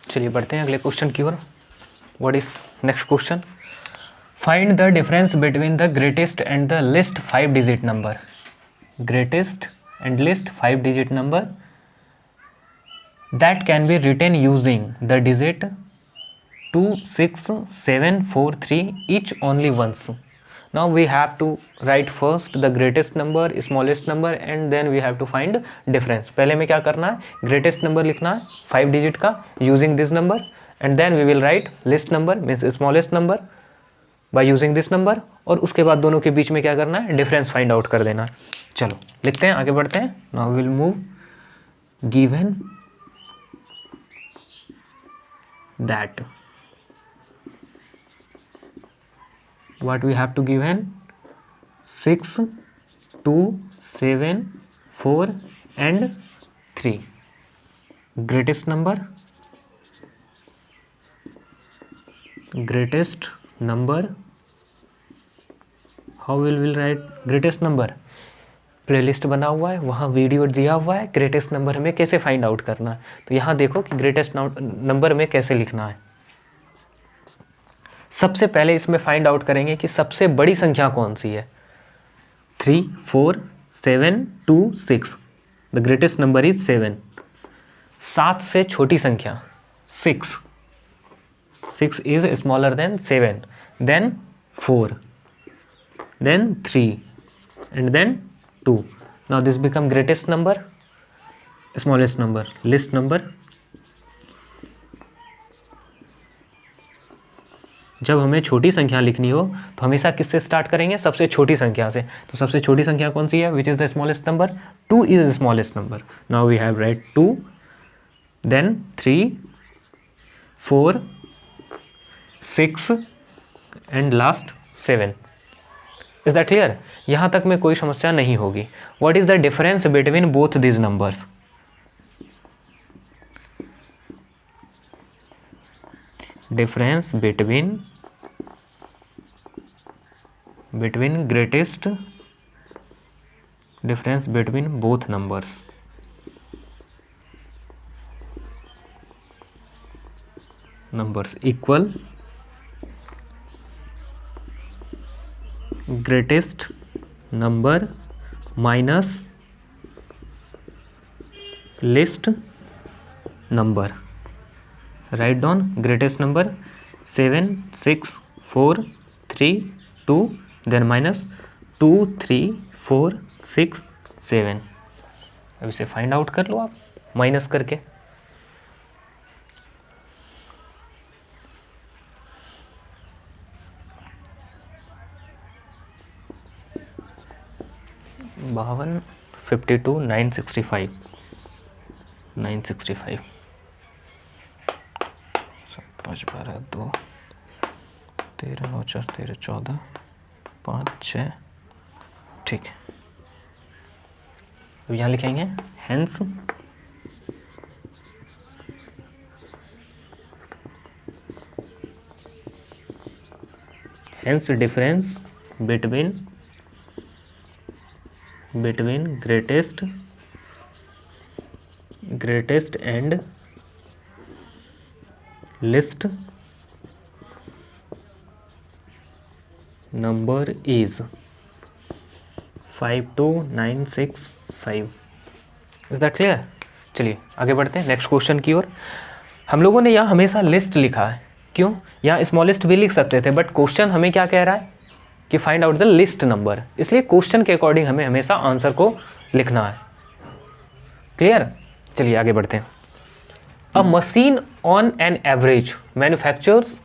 चलिए बढ़ते हैं अगले क्वेश्चन की ओर। What is next question? Find the difference between the greatest and the least 5 digit number. Greatest and least 5 digit number that can be written using the digit 2, 6, 7, 4, 3 each only once. Now we have to write first the greatest number, smallest number and then we have to find difference. पहले में क्या करना है, greatest number लिखना है 5 digit का using this number and then we will write least number means smallest number by using this number और उसके बाद दोनों के बीच में क्या करना है, difference find out कर देना है। चलो लिखते हैं, आगे बढ़ते हैं। Now we will move given that what we have to given 6, 2, 7, 4 and 3 greatest number how will we write greatest number? Playlist बना हुआ है, वहाँ वीडियो दिया हुआ है ग्रेटेस्ट नंबर हमें कैसे फाइंड आउट करना है। तो यहाँ देखो कि ग्रेटेस्ट नंबर में कैसे लिखना है। सबसे पहले इसमें फाइंड आउट करेंगे कि सबसे बड़ी संख्या कौन सी है। 3, 4, 7, 2, 6 द ग्रेटेस्ट नंबर इज 7। 7 से छोटी संख्या 6 is smaller than 7, than 4, than 3 and then 2. Now this become greatest number, smallest number, least number. जब हमें छोटी संख्या लिखनी हो तो हमेशा किससे स्टार्ट करेंगे, सबसे छोटी संख्या से। तो सबसे छोटी संख्या कौन सी है, which is the smallest number? 2 is the smallest number. Now we have right 2, then 3, 4, 6 and last 7। Is that clear? यहाँ तक में कोई समस्या नहीं होगी। What is the difference between both these numbers? Difference between greatest, difference between both numbers. Numbers equal greatest number minus least number. Write down greatest number 7, 6, 4, 3, 2 then minus 2, 3, 4, 6, 7। अब इसे find out कर लो आप माइनस करके। बावन 52 965 965 5 12 2 13 9 4 13 14 5 6। ठीक है, अब यहाँ लिखेंगे hence difference between greatest and least number is 52965। Is that clear? चलिए आगे बढ़ते हैं नेक्स्ट क्वेश्चन की ओर। हम लोगों ने यहाँ हमेशा लिस्ट लिखा है, क्यों? यहाँ स्मॉलेस्ट भी लिख सकते थे बट क्वेश्चन हमें क्या कह रहा है कि find out the list number, इसलिए क्वेश्चन के अकॉर्डिंग हमें हमेशा आंसर को लिखना है। क्लियर? चलिए आगे बढ़ते हैं। A machine on an average manufactures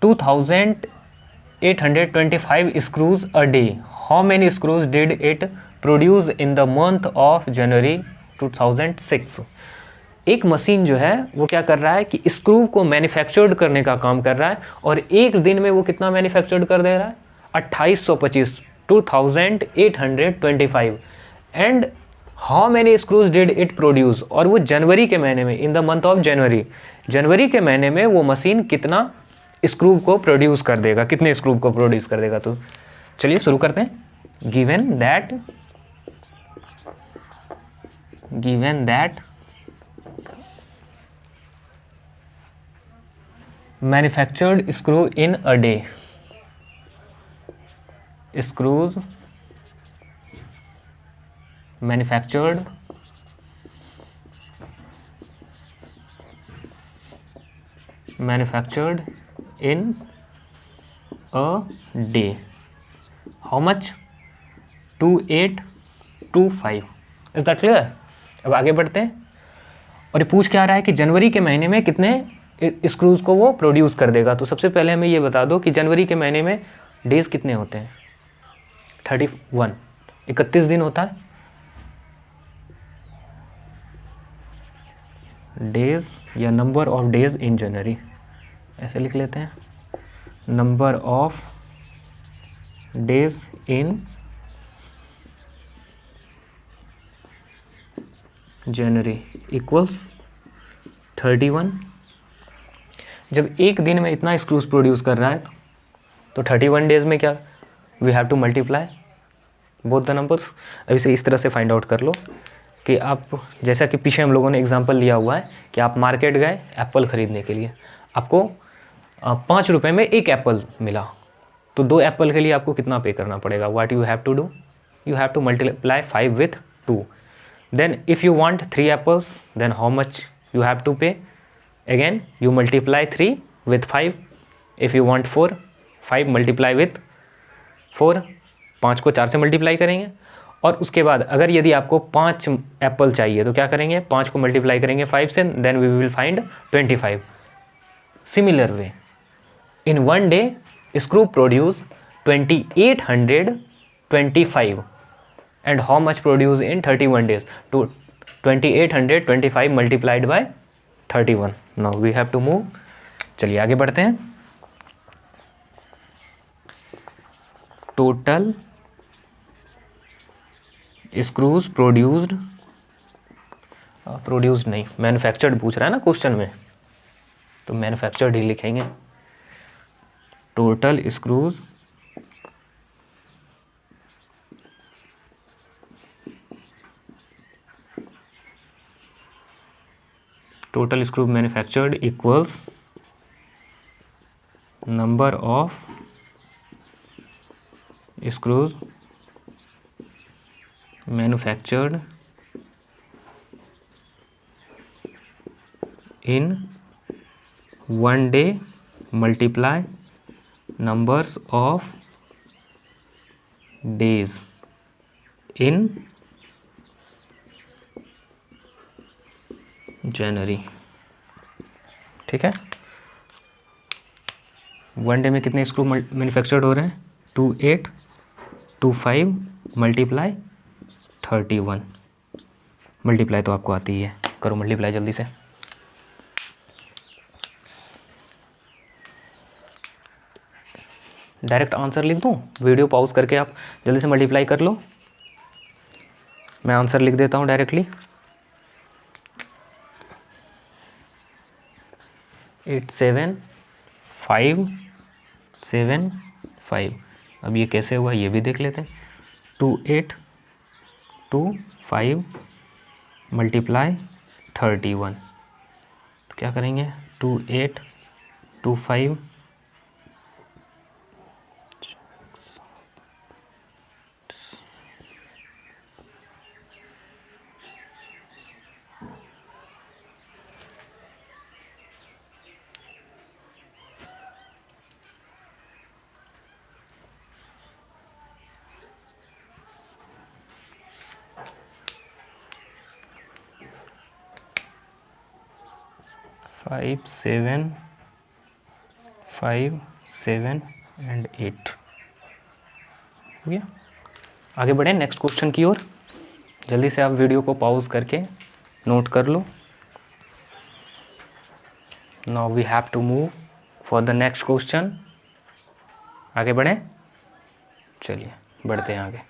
2825 screws a day. How many screws did it produce in the month of January 2006? एक मशीन जो है वो क्या कर रहा है कि स्क्रू को मैन्युफैक्चर्ड करने का काम कर रहा है और एक दिन में वो कितना मैन्युफैक्चर्ड कर दे रहा है? 2825, 2825। And how many screws did it produce, और वो जनवरी के महीने में, in the month of January के महीने में वो मशीन कितना स्क्रू को प्रोड्यूस कर देगा, कितने स्क्रू को प्रोड्यूस कर देगा। तो चलिए शुरू करते हैं। Given that manufactured screw in a day, screws manufactured in a day, how much? 2825. Is that clear? अब आगे बढ़ते हैं। और ये पूछ क्या रहा है कि जनवरी के महीने में कितने स्क्रूज को वो प्रोड्यूस कर देगा। तो सबसे पहले हमें ये बता दो कि जनवरी के महीने में डेज कितने होते हैं? 31, 31 दिन होता है। डेज या नंबर ऑफ डेज इन जनवरी, ऐसे लिख लेते हैं, number of days in January equals 31। जब एक दिन में इतना स्क्रूज प्रोड्यूस कर रहा है तो 31 डेज में क्या, we have to multiply both the numbers. अब इसे इस तरह से फाइंड आउट कर लो कि आप, जैसा कि पीछे हम लोगों ने एग्जांपल लिया हुआ है कि आप मार्केट गए एप्पल ख़रीदने के लिए, आपको 5 रुपये में एक एप्पल मिला, तो 2 एप्पल के लिए आपको कितना पे करना पड़ेगा? What you have to do, you have to multiply 5 with 2। Then if you want 3 apples, then how much you have to pay? Again you multiply 3 with 5। If you want 4, 5 multiply with 4, 5 को 4 से multiply करेंगे। और उसके बाद अगर यदि आपको 5 Apple चाहिए तो क्या करेंगे? 5 को मल्टीप्लाई करेंगे 5 से, then we will find 25। Similar way, in one day screw produce 2825 and how much produced in 31 days? To 2825 multiplied by 31. Now we have to move. चलिए आगे बढ़ते हैं। टोटल स्क्रूज प्रोड्यूस्ड नहीं, मैन्युफैक्चर्ड पूछ रहा है ना क्वेश्चन में, तो मैन्युफैक्चर्ड ही लिखेंगे। Total screws manufactured equals number of screws manufactured in one day multiply numbers of days in January. ठीक है, वन डे में कितने स्क्रू मैन्युफैक्चर्ड हो रहे हैं? 2825 मल्टीप्लाई 31। मल्टीप्लाई तो आपको आती ही है, करो मल्टीप्लाई जल्दी से। डायरेक्ट आंसर लिख दूँ? वीडियो पॉज करके आप जल्दी से मल्टीप्लाई कर लो, मैं आंसर लिख देता हूँ डायरेक्टली। 87575। अब ये कैसे हुआ ये भी देख लेते हैं। 2825 मल्टीप्लाई 31, तो क्या करेंगे? 2825 5 7 5 7 एंड 8 हो गया। आगे बढ़ें नेक्स्ट क्वेश्चन की ओर। जल्दी से आप वीडियो को पॉज करके नोट कर लो। Now we have to move for the next question. आगे बढ़ें, चलिए बढ़ते हैं आगे।